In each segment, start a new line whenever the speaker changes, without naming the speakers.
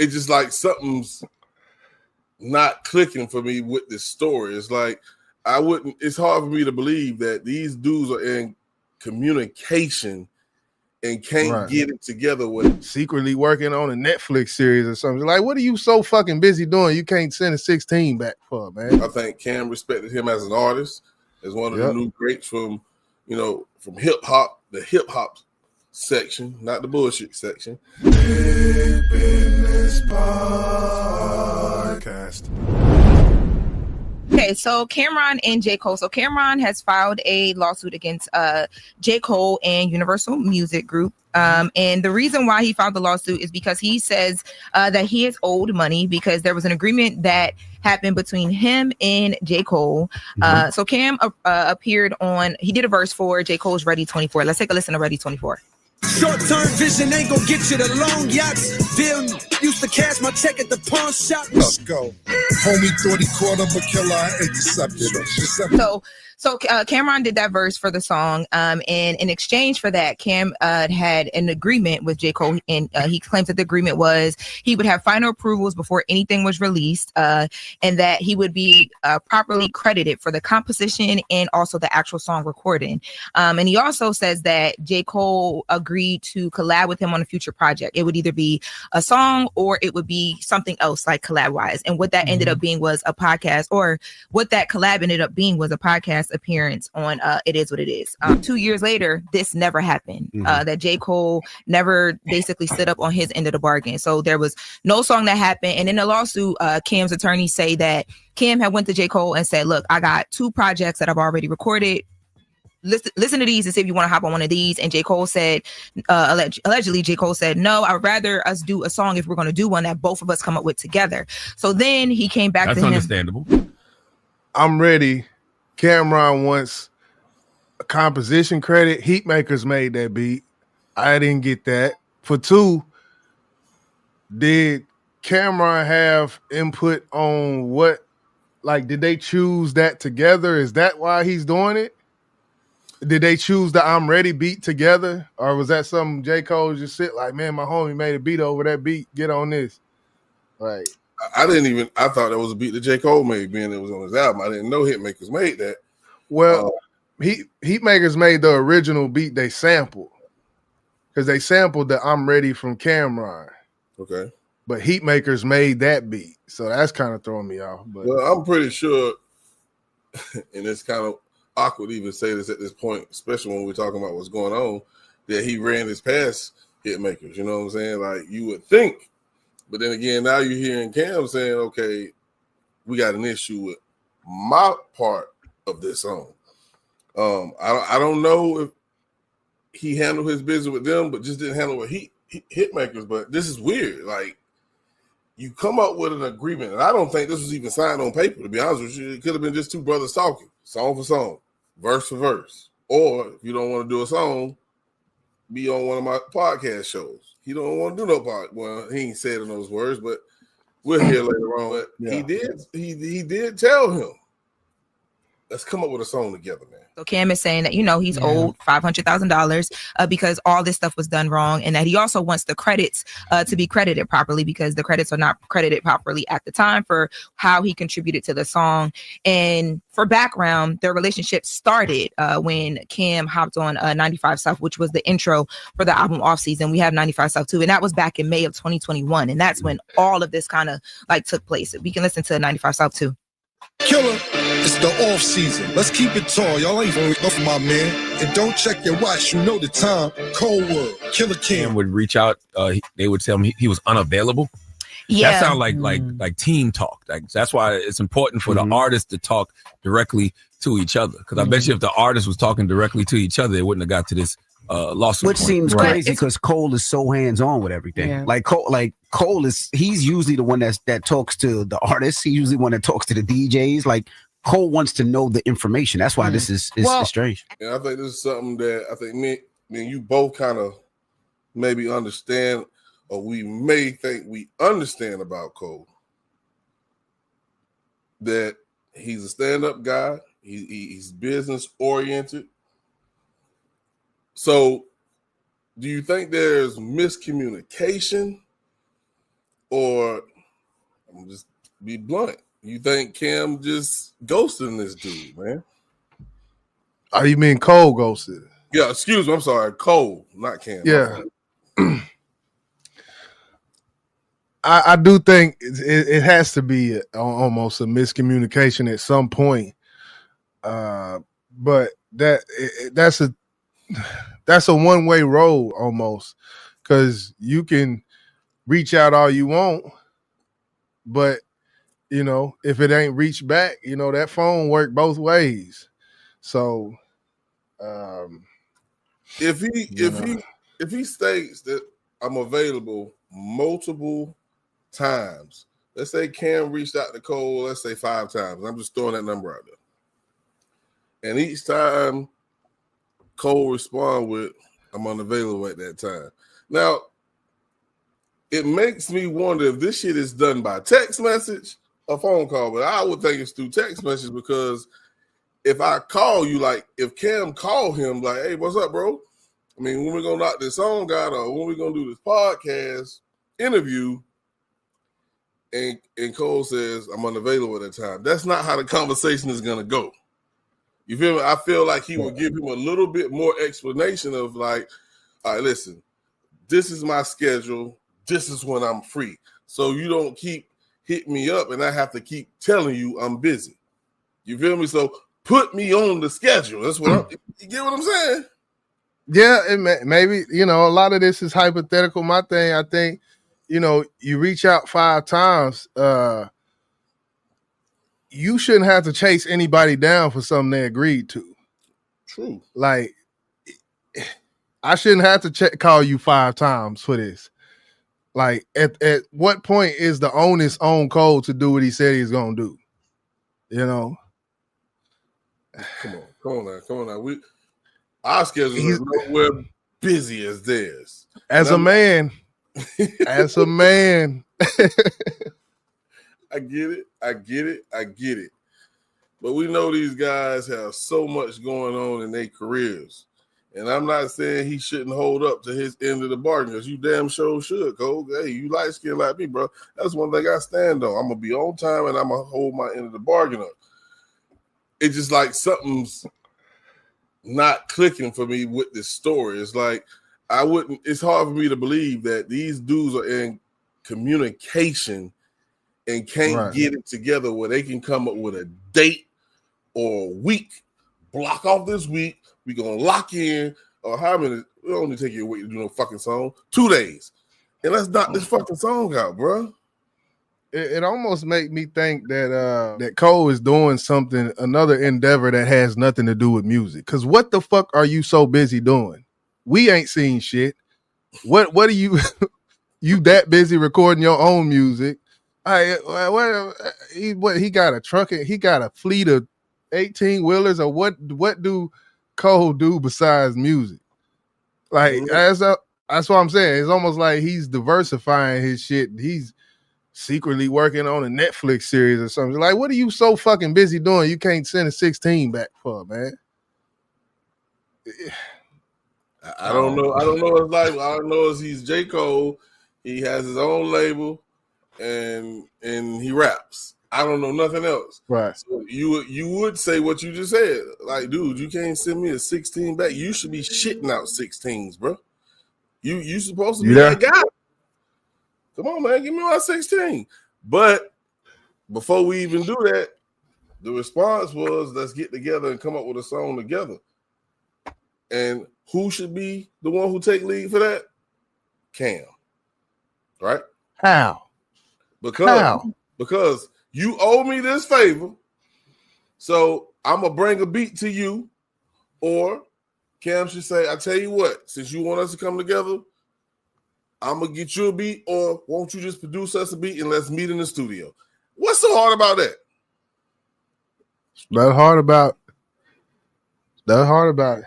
it's just like something's not clicking for me with this story. It's like it's hard for me to believe that these dudes are in communication and can't get it together with
secretly working on a Netflix series or something. Like, what are you so fucking busy doing? You can't send a 16 back for, man.
I think Cam respected him as an artist, as one of the new greats from hip hop, the hip hop section, not the bullshit section.
Deep in this podcast.
Okay, so Cameron and J. Cole. So Cameron has filed a lawsuit against J. Cole and Universal Music Group. And the reason why he filed the lawsuit is because he says that he is owed money because there was an agreement that happened between him and J. Cole. So Cam appeared he did a verse for J. Cole's Ready 24. Let's take a listen to Ready 24.
Short-term vision ain't gonna get you the long yachts. Bill used to cash my check at the pawn shop.
Let's go. Homie thought he caught up a killer. I intercepted.
So Cameron did that verse for the song, and in exchange for that, Cam had an agreement with J. Cole, and he claims that the agreement was he would have final approvals before anything was released, and that he would be properly credited for the composition and also the actual song recording. And he also says that J. Cole agreed to collab with him on a future project. It would either be a song or it would be something else like collab-wise. And what that ended up being was a podcast, or what that collab ended up being was a podcast appearance on It Is What It Is. 2 years later, this never happened. That J. Cole never basically stood up on his end of the bargain. So there was no song that happened. And in the lawsuit, Cam's attorneys say that Cam had went to J. Cole and said, look, I got 2 projects that I've already recorded. Listen to these and see if you want to hop on one of these. And J. Cole said, allegedly, J. Cole said, no, I'd rather us do a song if we're going to do one that both of us come up with together. So then he came back to him.
That's understandable.
I'm ready. Cameron wants a composition credit. Heatmakers made that beat. I didn't get that. For 2, did Cameron have input on what, like, did they choose that together? Is that why he's doing it? Did they choose the I'm Ready beat together? Or was that something J. Cole just sit like, man, my homie made a beat over that beat. Get on this. Like,
I thought that was a beat that J. Cole made, being it was on his album. I didn't know Hitmakers made that.
Well, Heatmakers made the original beat they sampled. Because they sampled the I'm Ready from Cameron.
Okay.
But Heatmakers made that beat. So that's kind of throwing me off. But
well, I'm pretty sure, and it's kind of awkward to even say this at this point, especially when we're talking about what's going on, that he ran this past Hitmakers. You know what I'm saying? Like, you would think. But then again, now you're hearing Cam saying, okay, we got an issue with my part of this song. I don't know if he handled his business with them, but just didn't handle with Hitmakers. But this is weird. Like, you come up with an agreement, and I don't think this was even signed on paper, to be honest with you. It could have been just 2 brothers talking, song for song, verse for verse. Or if you don't want to do a song, be on one of my podcast shows. He don't want to do no part. Well, he ain't said in those words, but we'll hear later on. But he did tell him, let's come up with a song together, man.
So Cam is saying that, he's owed $500,000 because all this stuff was done wrong, and that he also wants the credits to be credited properly because the credits are not credited properly at the time for how he contributed to the song. And for background, their relationship started when Cam hopped on 95 South, which was the intro for the album Off Season. We have 95 South too, and that was back in May of 2021, and that's when all of this kind of like took place. We can listen to 95 South too.
Killer, it's the off season. Let's keep it tall. Y'all ain't going off my man. And don't check your watch. You know the time. Cold World. Killer Cam
would reach out. They would tell him he was unavailable.
Yeah,
that sounds like team talk. Like, that's why it's important for the artists to talk directly to each other. Because I bet you if the artist was talking directly to each other, it wouldn't have got to this lawsuit.
Which seems crazy because Cole is so hands-on with everything. Yeah. Like Cole he's usually the one that talks to the artists. He's usually the one that talks to the DJs. Like, Cole wants to know the information. That's why this is strange.
And I think this is something that I think me and you both kind of maybe understand, or we may think we understand about Cole. That he's a stand-up guy. He's business-oriented. So do you think there's miscommunication Or I'm just be blunt. You think Cam just ghosting this dude, man?
Oh, you mean Cole ghosted?
Yeah, excuse me. I'm sorry. Cole, not Cam.
Yeah. I do think it has to be almost a miscommunication at some point. But that's a one-way road almost, because you can reach out all you want, but if it ain't reached back, that phone work both ways. So
if he states that I'm available multiple times, let's say Cam reached out to Cole, let's say 5 times. I'm just throwing that number out there. And each time Cole respond with, I'm unavailable at that time. Now, it makes me wonder if this shit is done by text message or phone call, but I would think it's through text message, because if I call you, like if Cam call him like, hey, what's up, bro? I mean, when we gonna knock this song out, or when we gonna do this podcast interview, and Cole says, I'm unavailable at that time. That's not how the conversation is gonna go. You feel me? I feel like he would give him a little bit more explanation of like, all right, listen, this is my schedule. This is when I'm free. So you don't keep hitting me up and I have to keep telling you I'm busy. You feel me? So put me on the schedule. That's what you get what I'm saying?
Yeah, maybe, a lot of this is hypothetical. My thing, I think, you reach out 5 times, you shouldn't have to chase anybody down for something they agreed to.
True.
Like, I shouldn't have to call you 5 times for this. Like, at what point is the onus on Cole to do what he said he's gonna do?
Come on now. Our schedules are nowhere busy as theirs.
As a man. I
get it. But we know these guys have so much going on in their careers. And I'm not saying he shouldn't hold up to his end of the bargain, because you damn sure should, Cole. Hey, you light skin like me, bro. That's one thing I stand on. I'm going to be on time and I'm going to hold my end of the bargain up. It's just like something's not clicking for me with this story. It's like it's hard for me to believe that these dudes are in communication and can't get it together where they can come up with a date or a week. Block off this week. We're going to lock in, or how many? It only take you a week to do no fucking song. 2 days. And let's knock this fucking song out, bro.
It almost make me think that Cole is doing something, another endeavor that has nothing to do with music. Because what the fuck are you so busy doing? We ain't seen shit. What are you you that busy recording your own music? He got a truck, he got a fleet of 18-wheelers, or what do Cole do besides music? Like, that's what I'm saying. It's almost like he's diversifying his shit. He's secretly working on a Netflix series or something. Like, what are you so fucking busy doing you can't send a 16 back for, man?
I don't know. I don't know his life. I don't know if he's J. Cole. He has his own label and he raps. I don't know nothing else.
Right.
So you would say what you just said. Like, dude, you can't send me a 16 back. You should be shitting out 16s, bro. You supposed to be that guy. Come on, man, give me my 16. But before we even do that, the response was, let's get together and come up with a song together. And who should be the one who take lead for that? Cam. Right?
How?
Because you owe me this favor, so I'm going to bring a beat to you. Or Cam should say, I tell you what, since you want us to come together, I'm going to get you a beat, or won't you just produce us a beat and let's meet in the studio? What's so hard about that?
That hard about it.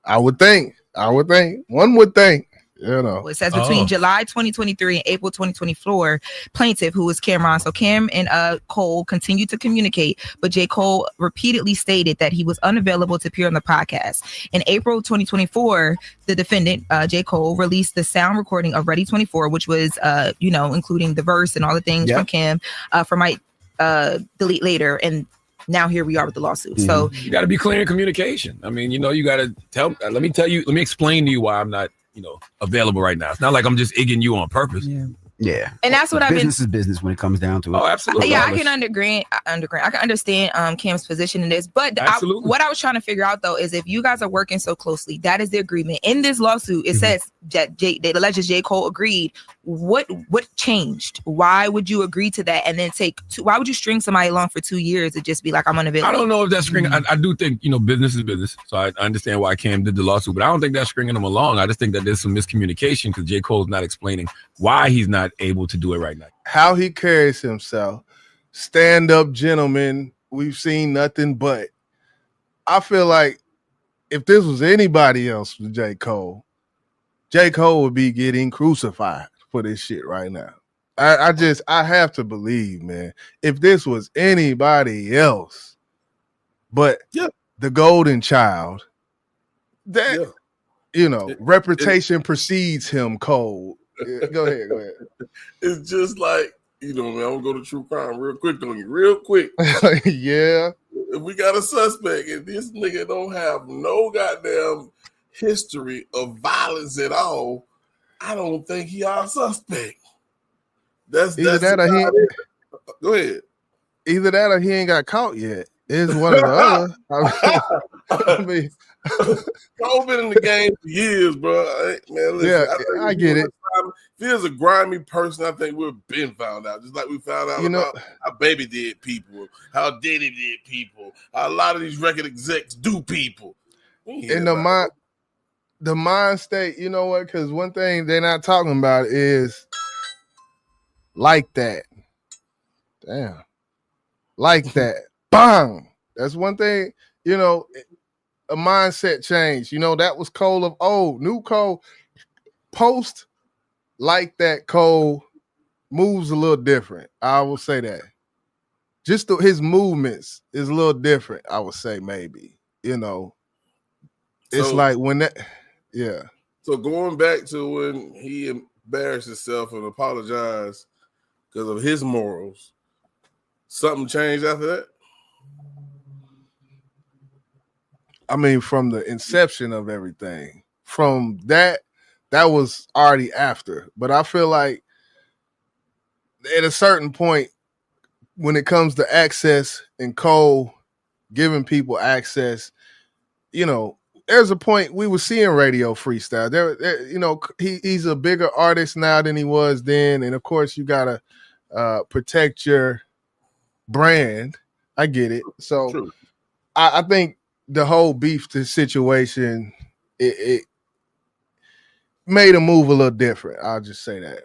I would think. One would think. You know,
it says between July 2023 and April 2024, plaintiff, who was Cameron. So Cam and Cole continued to communicate, but J. Cole repeatedly stated that he was unavailable to appear on the podcast. In April 2024, the defendant, J. Cole, released the sound recording of Ready 24, which was, including the verse and all the things from Cam, for Might Delete Later. And now here we are with the lawsuit. So
you got to be clear in communication. I mean, you got to let me explain to you why I'm not, available right now. It's not like I'm just egging you on purpose.
Yeah.
And that's what
business is business when it comes down to it.
Oh, absolutely.
Yeah, I can understand Cam's position in this. But what I was trying to figure out, though, is if you guys are working so closely, that is the agreement. In this lawsuit, it says that it alleges J. Cole agreed. What changed? Why would you agree to that and then why would you string somebody along for 2 years and just be like, I'm unavailable?
I don't know if that's stringing. I do think, business is business. So I understand why Cam did the lawsuit, but I don't think that's stringing them along. I just think that there's some miscommunication because J. Cole's not explaining why he's not able to do it right now.
How he carries himself, stand-up gentleman, we've seen nothing but. I feel like if this was anybody else with J. Cole would be getting crucified for this shit right now. I have to believe, man, if this was anybody else but the golden child, that reputation precedes him, Cole. Go ahead.
It's just like, man, I'm gonna go to true crime real quick on you, real quick.
Yeah.
If we got a suspect and this nigga don't have no goddamn history of violence at all, I don't think he our suspect. Go ahead.
Either that or he ain't got caught yet. It's one or the other. I mean,
Cole been in the game for years, bro. Man, listen,
I get it.
If he was a grimy person, I think we've been found out. Just like we found out about how Baby did people, how Diddy did people, how a lot of these record execs do people.
In the mind state, you know what? Because one thing they're not talking about is like that. Damn. Like that. Bang. That's one thing, a mindset change. That was Cole of old. New Cole, post like that, Cole moves a little different. I will say that. Just his movements is a little different, I would say, maybe. It's like when that, yeah.
So going back to when he embarrassed himself and apologized because of his morals, something changed after that?
I mean, from the inception of everything, from that was already after. But I feel like at a certain point, when it comes to access and Cole giving people access, there's a point we were seeing radio freestyle. He's a bigger artist now than he was then. And of course, you got to protect your brand. I get it. So I think the whole beef situation, it made him move a little different. I'll just say that.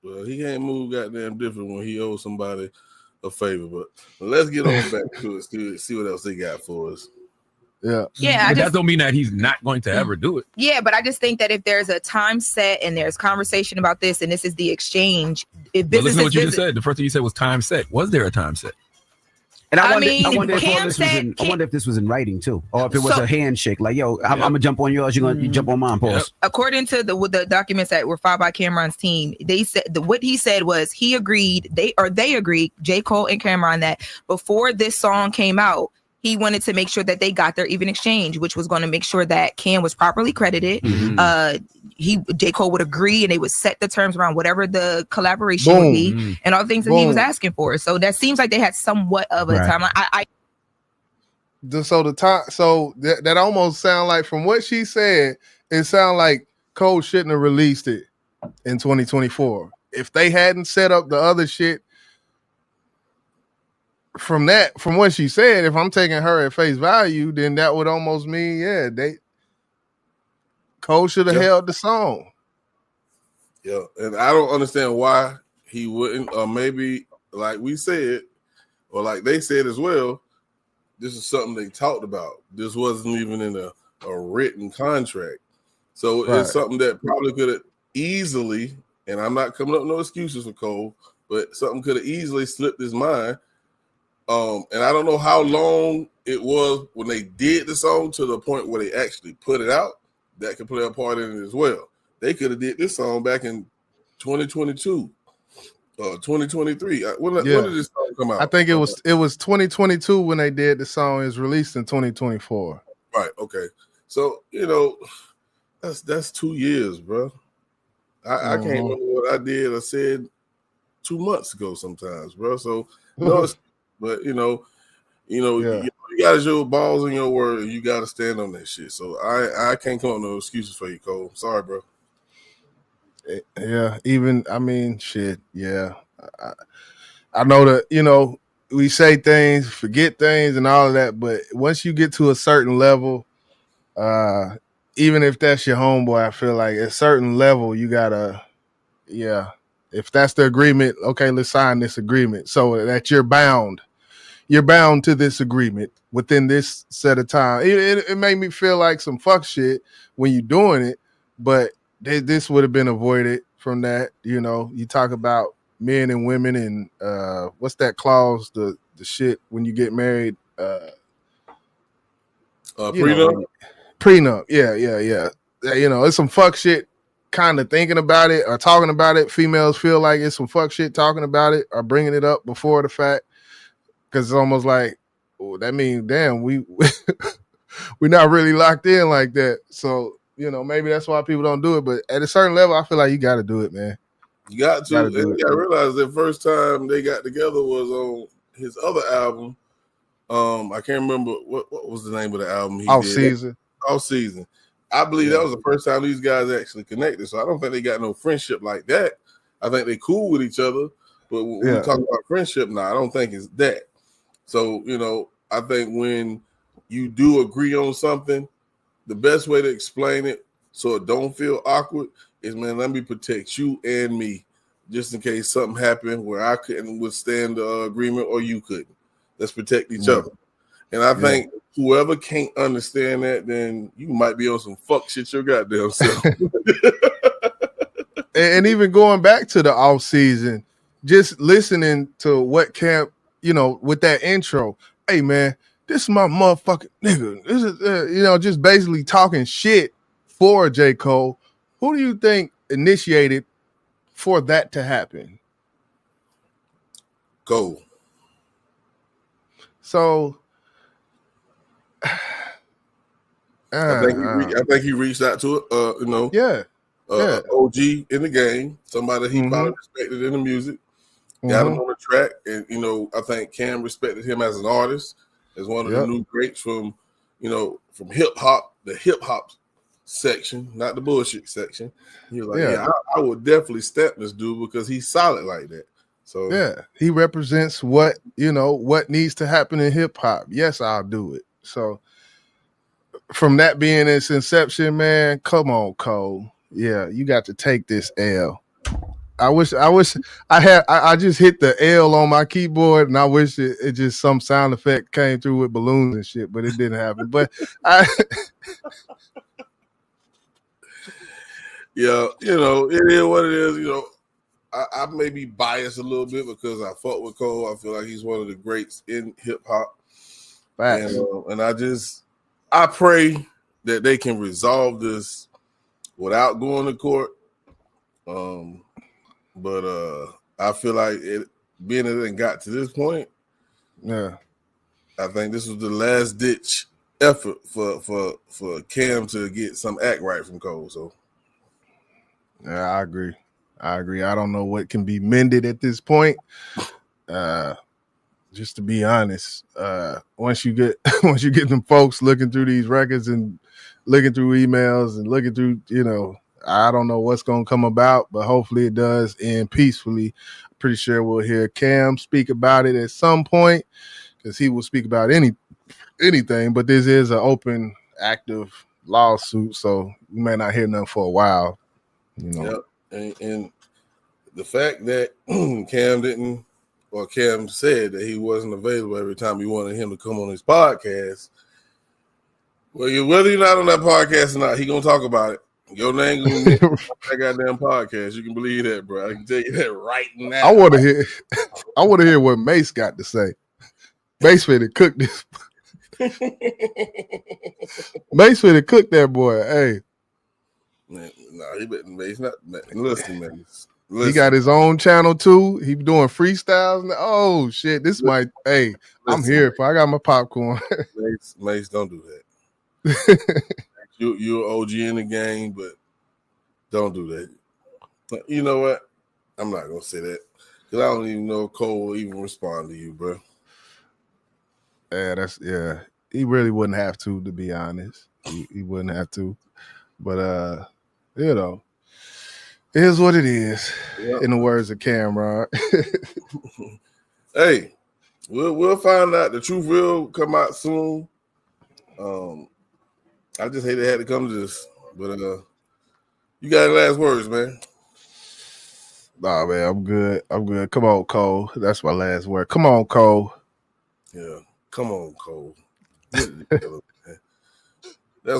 Well, he can't move goddamn different when he owes somebody a favor. But let's get on back to it. See what else they got for us.
Yeah.
But that don't mean that he's not going to ever do it.
Yeah, but I just think that if there's a time set and there's conversation about this and this is the exchange, if business
listen to what you just said. The first thing you said was time set. Was there a time set?
And I wonder if this was in writing too, or if it was a handshake. Like, yo, I'm gonna jump on yours. You jump on mine. Pause.
According to the documents that were filed by Cameron's team, they said what he said was he agreed. They agreed. J. Cole and Cameron that before this song came out, he wanted to make sure that they got their even exchange, which was going to make sure that Cam was properly credited. J. Cole would agree, and they would set the terms around whatever the collaboration would be, and all the things that he was asking for. So that seems like they had somewhat of a timeline.
That almost sound like, from what she said, it sounded like Cole shouldn't have released it in 2024. If they hadn't set up the other shit. From what she said, if I'm taking her at face value, then that would almost mean, Cole should have held the song.
Yeah, and I don't understand why he wouldn't, or maybe like we said, or like they said as well, this is something they talked about. This wasn't even in a written contract. So
Right.
it's something that probably could have easily, and I'm not coming up with no excuses for Cole, but something could have easily slipped his mind. And I don't know how long it was when they did the song to the point where they actually put it out. That could play a part in it as well. They could have did this song back in 2022 or 2023. When did this song come out?
I think it was 2022 when they did the song. Is released in 2024.
Right. Okay. So that's 2 years, bro. I can't remember what I did or said 2 months ago sometimes, bro. So no, but you got your balls in your word, and you got to stand on that shit. So I can't come up with no excuses for you, Cole. Sorry, bro.
Yeah, shit. Yeah, I know that we say things, forget things, and all of that. But once you get to a certain level, even if that's your homeboy, I feel like at a certain level you gotta, if that's the agreement, okay, let's sign this agreement so that you're bound to this agreement within this set of time. It made me feel like some fuck shit when you're doing it, but this would have been avoided from that. You talk about men and women and what's that clause? The shit when you get married.
Prenup.
Prenup. Yeah. It's some fuck shit. Kind of thinking about it or talking about it. Females feel like it's some fuck shit talking about it or bringing it up before the fact. Because it's almost like, that means, damn, we're not really locked in like that. So, maybe that's why people don't do it. But at a certain level, I feel like you got to do it, man.
You got to. And you got to realize the first time they got together was on his other album. I can't remember what was the name of the album he did. Off Season. I believe that was the first time these guys actually connected. So I don't think they got no friendship like that. I think they cool with each other. But when we talk about friendship now, I don't think it's that. So, I think when you do agree on something, the best way to explain it so it don't feel awkward is, man, let me protect you and me just in case something happened where I couldn't withstand the agreement or you couldn't. Let's protect each other. And I think whoever can't understand that, then you might be on some fuck shit your goddamn self.
And even going back to the off season, just listening to what Camp, with that intro, hey man, this is my motherfucking nigga. This is, just basically talking shit for J. Cole. Who do you think initiated for that to happen?
Cole.
So,
I think he reached out to it. OG in the game, somebody he probably respected in the music. Got him on the track, and I think Cam respected him as an artist, as one of the new greats from hip hop, the hip hop section, not the bullshit section. He was like, I would definitely step this dude because he's solid like that. So
he represents what needs to happen in hip hop. Yes, I'll do it. So from that being its inception, man, come on, Cole. Yeah, you got to take this L. I wish I just hit the L on my keyboard, and I wish it just some sound effect came through with balloons and shit, but it didn't happen. But
it is what it is. I may be biased a little bit because I fuck with Cole. I feel like he's one of the greats in hip hop, and I pray that they can resolve this without going to court. But I feel like being that it got to this point, I think this was the last ditch effort for Cam to get some act right from Cole. So,
yeah, I agree. I don't know what can be mended at this point. Just to be honest, once you get them folks looking through these records and looking through emails and looking through, I don't know what's going to come about, but hopefully it does end peacefully. I'm pretty sure we'll hear Cam speak about it at some point because he will speak about anything, but this is an open, active lawsuit, so you may not hear nothing for a while.
Yep. And the fact that Cam said that he wasn't available every time you wanted him to come on his podcast, well, whether you're not on that podcast or not, he going to talk about it. Your name gonna be that goddamn podcast. You can believe that, bro. I can tell you that right now.
I want to hear what Mace got to say. Mace finna cook this. Mace finna cook that boy. Hey,
man, he's not. Man, listen, man.
He got his own channel too. He doing freestyles. Oh shit! This might. Hey, I'm here. I got my popcorn.
Mace, don't do that. You're OG in the game, but don't do that. You know what? I'm not gonna say that because I don't even know if Cole will even respond to you, bro.
Yeah. He really wouldn't have to be honest. He wouldn't have to. But you know, it is what it is. Yep. In the words of Cameron.
Hey, we'll find out. The truth will come out soon. I just hate it had to come to this, but you got any last words, man?
Nah, man, I'm good. Come on, Cole. That's my last word. Come on, Cole.
Yeah, come on, Cole. That's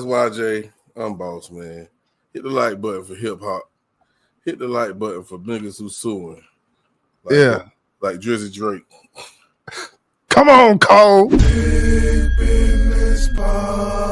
YJ. I'm Boss, man. Hit the like button for hip hop. Hit the like button for niggas who suing. Like Drizzy Drake.
Come on, Cole.
Big Business Podcast.